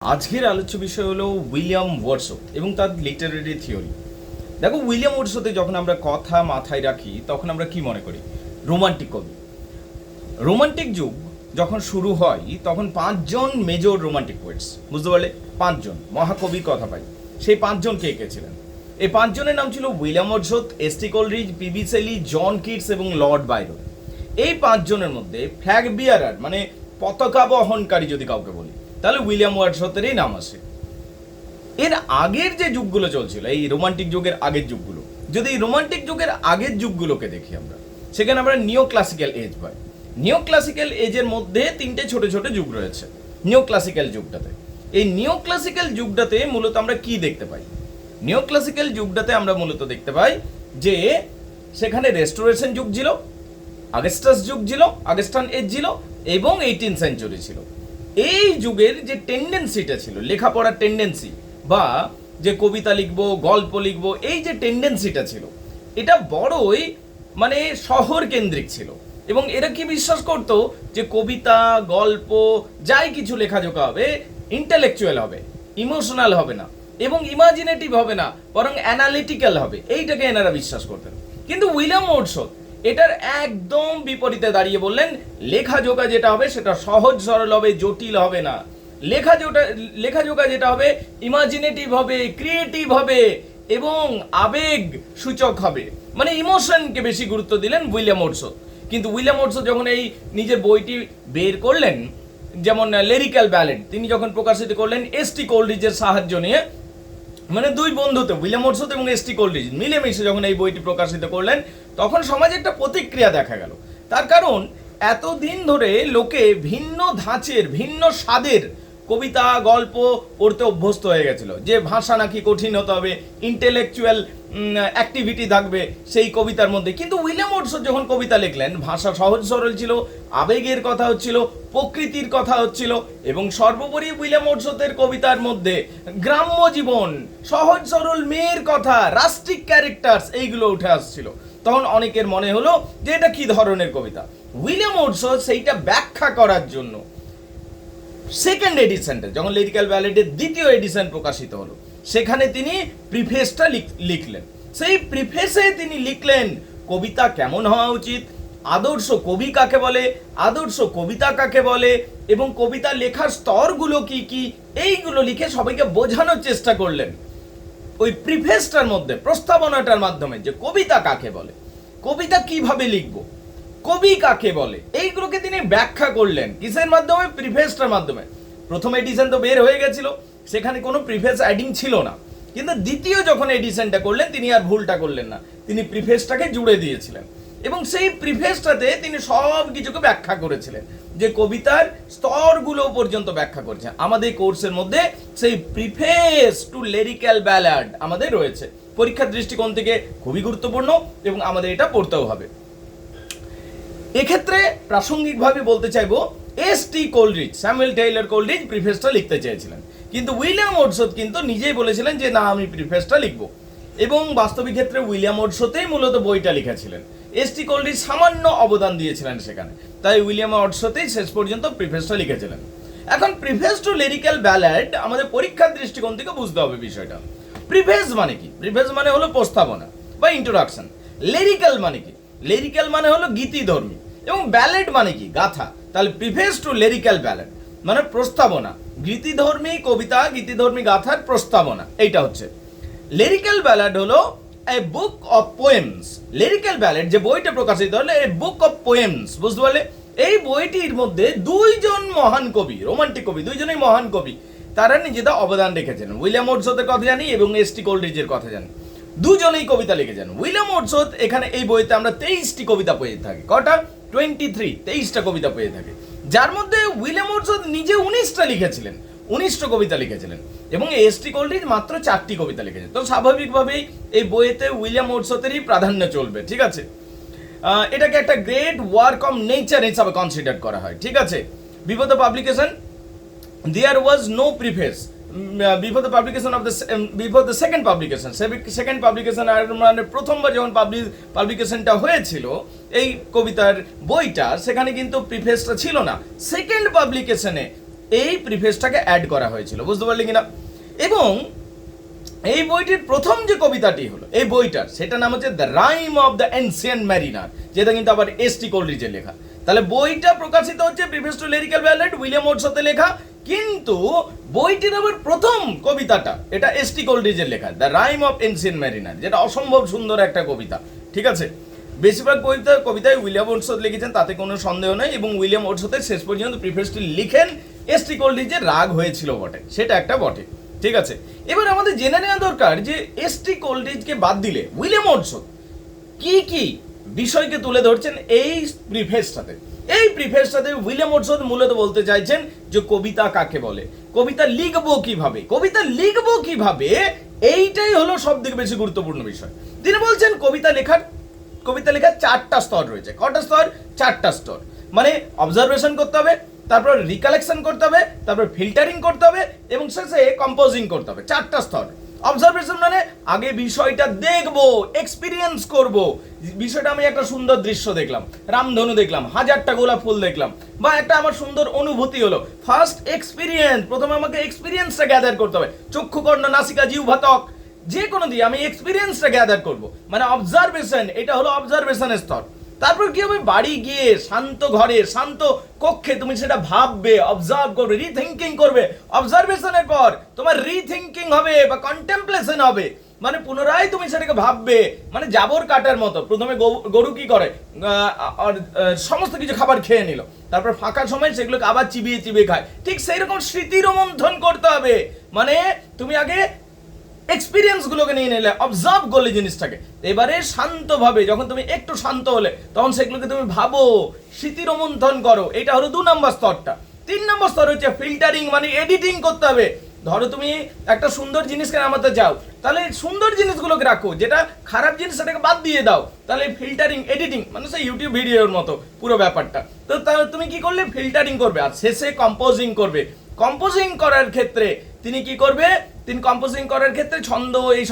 আজকের আলোচ্য বিষয় হলো উইলিয়াম ওয়ার্ডসও এবং তার লিটারেরি থিওরি। দেখো, উইলিয়াম ওয়ার্ডসওতে যখন আমরা কথা মাথায় রাখি তখন আমরা কি মনে করি? রোমান্টিক কবি। রোমান্টিক যুগ যখন শুরু হয় তখন 5জন মেজর রোমান্টিক পোয়েটস, বুঝতে পারলে? 5জন মহাকবির কথা পাই। সেই 5জন কে কে ছিলেন? এই 5জনের নাম ছিল William Wordsworth, S T Coleridge, P B Shelley, John Keats এবং লর্ড বাইরন। এই 5জনের মধ্যে ফ্ল্যাগ বিয়ারার মানে পতাকা বহনকারী যদি কাউকে বলি তাহলে উইলিয়াম ওয়ার্ডসওয়ার্থেরই নাম আসে। এর আগের যে যুগগুলো চলছিল, এই রোমান্টিক যুগের আগের যুগগুলো, যদি এই রোমান্টিক যুগের আগের যুগগুলোকে দেখি আমরা, সেখানে আমরা নিও ক্লাসিক্যাল এজ পাই। নিও ক্লাসিক্যাল এজের মধ্যে 3টে ছোট ছোট যুগ রয়েছে নিও ক্লাসিক্যাল যুগটাতে। এই নিও ক্লাসিক্যাল যুগটাতে মূলত আমরা কি দেখতে পাই? নিও ক্লাসিক্যাল যুগটাতে আমরা মূলত দেখতে পাই যে সেখানে রেস্টোরেশন যুগ ছিল, আগস্টাস যুগ ছিল, আগস্টান এজ ছিল এবং 18th সেঞ্চুরি ছিল। এই যুগের যে টেন্ডেন্সিটা ছিল, লেখাপড়ার টেন্ডেন্সি বা যে কবিতা লিখবো, গল্প লিখবো, এই যে টেন্ডেন্সিটা ছিল, এটা বড়ই মানে শহর কেন্দ্রিক ছিল। এবং এরা কি বিশ্বাস করতো যে কবিতা, গল্প, যাই কিছু লেখাজোখা হবে ইন্টেলেকচুয়াল হবে, ইমোশনাল হবে না এবং ইমাজিনেটিভ হবে না, বরং অ্যানালিটিক্যাল হবে। এইটাকে এনারা বিশ্বাস করতেন। কিন্তু উইলিয়াম ওয়ার্ডসও এটার একদম বিপরীতে দাঁড়িয়ে বললেন লেখাজোখা যেটা হবে সেটা সহজ সরল হবে, জটিল হবে না। লেখাজোখা যেটা হবে ইমাজিনেটিভ হবে, ক্রিয়েটিভ হবে এবং আবেগ সূচক হবে, মানে ইমোশনকে বেশি গুরুত্ব দিলেন উইলিয়াম ওয়ার্ডসও। কিন্তু উইলিয়াম ওয়ার্ডসও যখন এই নিজের বইটি বের করলেন, যেমন লিরিক্যাল ব্যালেড তিনি যখন প্রকাশিত করলেন এস টি কোলরিজের সাহায্য নিয়ে, মানে দুই বন্ধুতে উইলিয়াম ওয়ার্ডসও এবং এস টি কোলরিজ মিলেমিশে যখন এই বইটি প্রকাশিত করলেন, তখন সমাজে একটা প্রতিক্রিয়া দেখা গেল। তার কারণ এতদিন ধরে লোকে ভিন্ন ধাঁচের, ভিন্ন স্বাদের কবিতা, গল্প পড়তে অভ্যস্ত হয়ে গেছিল, যে ভাষা নাকি কঠিন হতে হবে, ইন্টেলেকচুয়াল অ্যাক্টিভিটি থাকবে সেই কবিতার মধ্যে। কিন্তু উইলিয়াম ওয়ার্ডসও যখন কবিতা লিখলেন, ভাষা সহজ সরল ছিল, আবেগের কথা হচ্ছিল, প্রকৃতির কথা হচ্ছিল এবং সর্বোপরি উইলিয়াম ওয়ার্ডসওয়ার্থের কবিতার মধ্যে গ্রাম্য জীবন, সহজ সরল মেয়ের কথা, রাস্টিক ক্যারেক্টার্স এইগুলো উঠে আসছিল। তখন অনেকের মনে হলো যে এটা কি ধরনের কবিতা। উইলিয়াম ওয়ার্ডসও সেইটা ব্যাখ্যা করার জন্য সেকেন্ড এডিশনটা, যখন লিরিক্যাল ব্যালেডের দ্বিতীয় এডিশন প্রকাশিত হলো, সেখানে তিনি প্রিফেসটা লিখলেন। সেই প্রিফেসে তিনি লিখলেন কবিতা কেমন হওয়া উচিত, আদর্শ কবি কাকে বলে, আদর্শ কবিতা কাকে বলে এবং কবিতা লেখার স্তরগুলো কি কি, এইগুলো লিখে সবাইকে বোঝানোর চেষ্টা করলেন ওই প্রিফেসটার মধ্যে, প্রস্তাবনাটার মাধ্যমে, যে কবিতা কাকে বলে, কবিতা কিভাবে লিখব, কবি কাকে বলে, এইগুলোকে তিনি ব্যাখ্যা করলেন। কিসের মাধ্যমে? প্রিফেসটার মাধ্যমে। প্রথম এডিশন তো বের হয়ে গেছিল, সেখানে কোনো প্রিফেস অ্যাডিং ছিল না। কিন্তু দ্বিতীয় যখন এডিশনটা করলেন তিনি আর ভুলটা করলেন না, তিনি প্রিফেসটাকে জুড়ে দিয়েছিলেন এবং সেই প্রিফেসটাতে তিনি সব কিছুকে ব্যাখ্যা করেছিলেন, যে কবিতার স্তরগুলো পর্যন্ত ব্যাখ্যা করেছেন। আমাদের কোর্সের মধ্যে সেই প্রিফেস টু লিরিক্যাল ব্যালাড আমাদের রয়েছে, পরীক্ষার দৃষ্টিকোণ থেকে খুবই গুরুত্বপূর্ণ এবং আমাদের এটা পড়তেও হবে। এক্ষেত্রে প্রাসঙ্গিকভাবে বলতে চাইবো S T Coleridge, Samuel Taylor Coleridge প্রিফেসটা লিখতে চেয়েছিলেন, কিন্তু উইলিয়াম ওয়ার্ডসও কিন্তু নিজেই বলেছিলেন যে না, আমি প্রিফেসটা লিখবো। এবং বাস্তবিক ক্ষেত্রে উইলিয়াম ওয়ার্ডসওতেই মূলত বইটা লিখেছিলেন, এস টি কোলরিজ সামান্য অবদান দিয়েছিলেন সেখানে, তাই উইলিয়াম ওয়ার্ডসওতেই শেষ পর্যন্ত প্রিফেসটা লিখেছিলেন। এখন প্রিফেস টু লিরিক্যাল ব্যালাড আমাদের পরীক্ষার দৃষ্টিকোণ থেকে বুঝতে হবে বিষয়টা। প্রিফেস মানে কি? প্রিফেস মানে হলো প্রস্তাবনা বা ইন্ট্রোডাকশন। লিরিক্যাল মানে কি? লিরিক্যাল মানে হলো গীতিধর্মী এবং ব্যালেড মানে কি? গাথা। তাহলে প্রিফেস টু লিরিক্যাল ব্যালেড মানে প্রস্তাবনা, গীতিধর্মী কবিতা, গীতিধর্মী গাথার প্রস্তাবনা, এইটা হচ্ছে। লিরিক্যাল ব্যালাড হলো a book of poems. Lyrical ballad যে বইটা প্রকাশিত হলো এ বুক অফ পোয়েমস, বুঝতে পারলে? এই বইটির মধ্যে দুইজন মহান কবি, রোমান্টিক কবি, দুইজনেই মহান কবি, তারা নিজেদের অবদান রেখেছেন। উইলিয়াম ওয়ার্ডসওয়ার্থের কথা জানি এবং এস টি কোলরিজের কথা জানি, দুজনেই কবিতা লিখেছেন। উইলিয়াম ওয়ার্ডসওয়ার্থ এখানে এই বইতে আমরা 23টি কবিতা পেয়ে থাকি। কটা? 23টা কবিতা পেয়ে থাকি, যার মধ্যে উইলিয়াম ওয়ার্ডসওয়ার্থ নিজে 19টা লিখেছিলেন, 19টা কবিতা লিখেছিলেন এবং এস টি কোলরিজ মাত্র 4টি কবিতা লিখেছেন। তো স্বাভাবিকভাবেই এই বইতে উইলিয়াম ওয়ার্ডসওয়ার্থেরই প্রাধান্য চলবে, ঠিক আছে? এটাকে একটা গ্রেট ওয়ার্ক অফ নেচার হিসাবে কনসিডার করা হয়, ঠিক আছে? Before the publication there was no preface, before the publication of the before the second publication আর মানে প্রথমবার যখন পাবলিকেশনটা হয়েছিল এই কবিতার বইটা, সেখানে কিন্তু প্রিফেসটা ছিল না। সেকেন্ড পাবলিকেশনে এই প্রিফেসটাকে অ্যাড করা হয়েছিল, বুঝতে পারলি কিনা। এবং এই বইটির প্রথম যে কবিতাটি হলো এই বইটার, সেটা নাম হচ্ছে the rime of the ancient mariner, যেটা কিন্তু আবার এস.টি. কোলরিজের লেখা। তাহলে বইটা প্রকাশিত হচ্ছে প্রিফেস টু লিরিক্যাল ব্যালেড, উইলিয়াম ওর্ডসওয়ার্থের লেখা, কিন্তু বইটির আবার প্রথম কবিতাটা এটা এস.টি. কোলরিজের লেখা, the rime of ancient mariner, যেটা অসম্ভব সুন্দর একটা কবিতা, ঠিক আছে। বেশিরভাগ কবিতায় উইলিয়াম ওর্ডসওয়ার্থ লিখেছেন, তাতে কোনো সন্দেহ নেই, এবং উইলিয়াম ওর্ডসওয়ার্থের শেষ পর্যন্ত প্রিফেসটি লিখেন এস.টি. কোলরিজের রাগ হয়েছিল বটে, সেটা একটা বটে, ঠিক আছে। এবার আমাদের জেনে নেওয়া দরকার যে এস.টি. কোলরিজকে বাদ দিলে উইলিয়াম ওর্ডসওয়ার্থ কি কি বিষয়কে তুলে ধরছেন এই প্রিফেসটাতে। এই প্রিফেসটাতে উইলিয়াম ওর্ডসওয়ার্থ মূলত বলতে চাইছেন যে কবিতা কাকে বলে, কবিতা লিখবো কিভাবে, এইটাই হলো সব থেকে বেশি গুরুত্বপূর্ণ বিষয়। তিনি বলছেন কবিতা লেখার 4টা স্তর রয়েছে। কটা স্তর? 4টা স্তর। মানে অবজারভেশন করতে হবে, তারপর রিকালেকশন করতে হবে, তারপর ফিল্টারিং করতে হবে, এবং শেষে কম্পোজিং করতে হবে। 4টা স্তর। অবজারভেশন মানে আগে বিষয়টা দেখবো, এক্সপিরিয়েন্স করব। বিষয়টা আমি একটা সুন্দর দৃশ্য দেখলাম, রামধনু দেখলাম, 1000টা গোলাপ ফুল দেখলাম, বা একটা আমার সুন্দর অনুভূতি হলো, ফার্স্ট এক্সপিরিয়েন্স। প্রথমে আমাকে এক্সপিরিয়েন্সটা গ্যাদার করতে হবে, চক্ষু, কর্ণ, নাসিকা, জিহ্বা, ত্বক, যে কোনো দিয়ে আমি এক্সপিরিয়েন্সটা গ্যাদার করব, মানে অবজারভেশন। এটা হলো অবজারভেশনের স্তর। তারপর কি হবে? বাড়ি গিয়ে শান্ত ঘরে, শান্ত কক্ষে তুমি সেটা ভাববে, অবজার্ভ করবে, রিথিঙ্কিং করবে। অবজারভেশনের পর তোমার রিথিঙ্কিং হবে বা কন্টেম্পলেশন হবে, মানে পুনরায় তুমি সেটাকে ভাববে, মানে জাবর কাটার মতো। প্রথমে গরু কি করে, সমস্ত কিছু খাবার খেয়ে নিল, তারপর ফাঁকা সময় সেগুলোকে আবার চিবিয়ে খায়, ঠিক সেই রকম স্মৃতির মন্থন করতে হবে। মানে তুমি আগে এক্সপিরিয়েন্স গুলোকে নিয়ে নিলে, অবজার্ভ করলে জিনিসটাকে, এবারে শান্তভাবে যখন তুমি একটু শান্ত হলে তখন সেগুলোকে তুমি ভাবো, স্মৃতির মন্থন করো। এটা হলো 2 নম্বর স্তরটা। 3 নম্বর স্তর হচ্ছে ফিল্টারিং, মানে এডিটিং করতে হবে। ধরো তুমি একটা সুন্দর জিনিসকে নামাতে চাও, তাহলে সুন্দর জিনিসগুলোকে রাখো, যেটা খারাপ জিনিস সেটাকে বাদ দিয়ে দাও। তাহলে ফিল্টারিং, এডিটিং মানে সেই ইউটিউব ভিডিওর মতো পুরো ব্যাপারটা। তো তাহলে তুমি কি করলে? ফিল্টারিং করবে, আর শেষে কম্পোজিং করবে। কম্পোজিং করার ক্ষেত্রে তিনি কি করবে? তিনি কম্পোজিং করার ক্ষেত্রে ছন্দ, এই